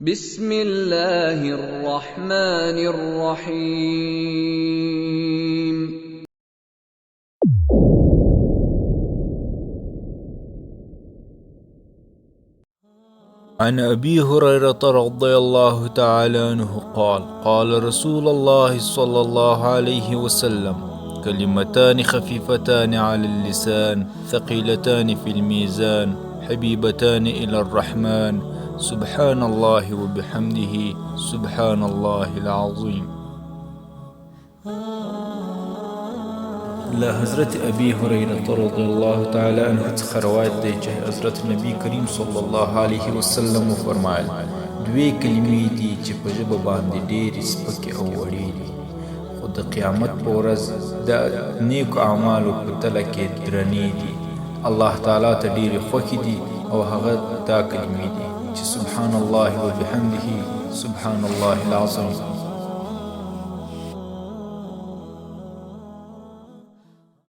بسم الله الرحمن الرحيم. عن أبي هريرة رضي الله تعالى عنه قال رسول الله صلى الله عليه وسلم: كلمتان خفيفتان على اللسان ثقيلتان في الميزان حبيبتان إلى الرحمن سبحان الله وبحمده سبحان الله العظيم. لا حضرت ابی هريرة رضي الله تعالى عنه څخه روایت دی چې حضرت نبی کریم صلی الله علیه وسلم فرمایل: دوی کلمې دي چې په ژبه باندې ډېرې سپکې او وړې دي، خو د قیامت په ورځ د نیکو اعمالو په تله کې درنې دي. الله تعالی ته ډېرې خوښې دي او هغه دا کلمې دي چې سبحان الله وبحمده سبحان الله العظیم.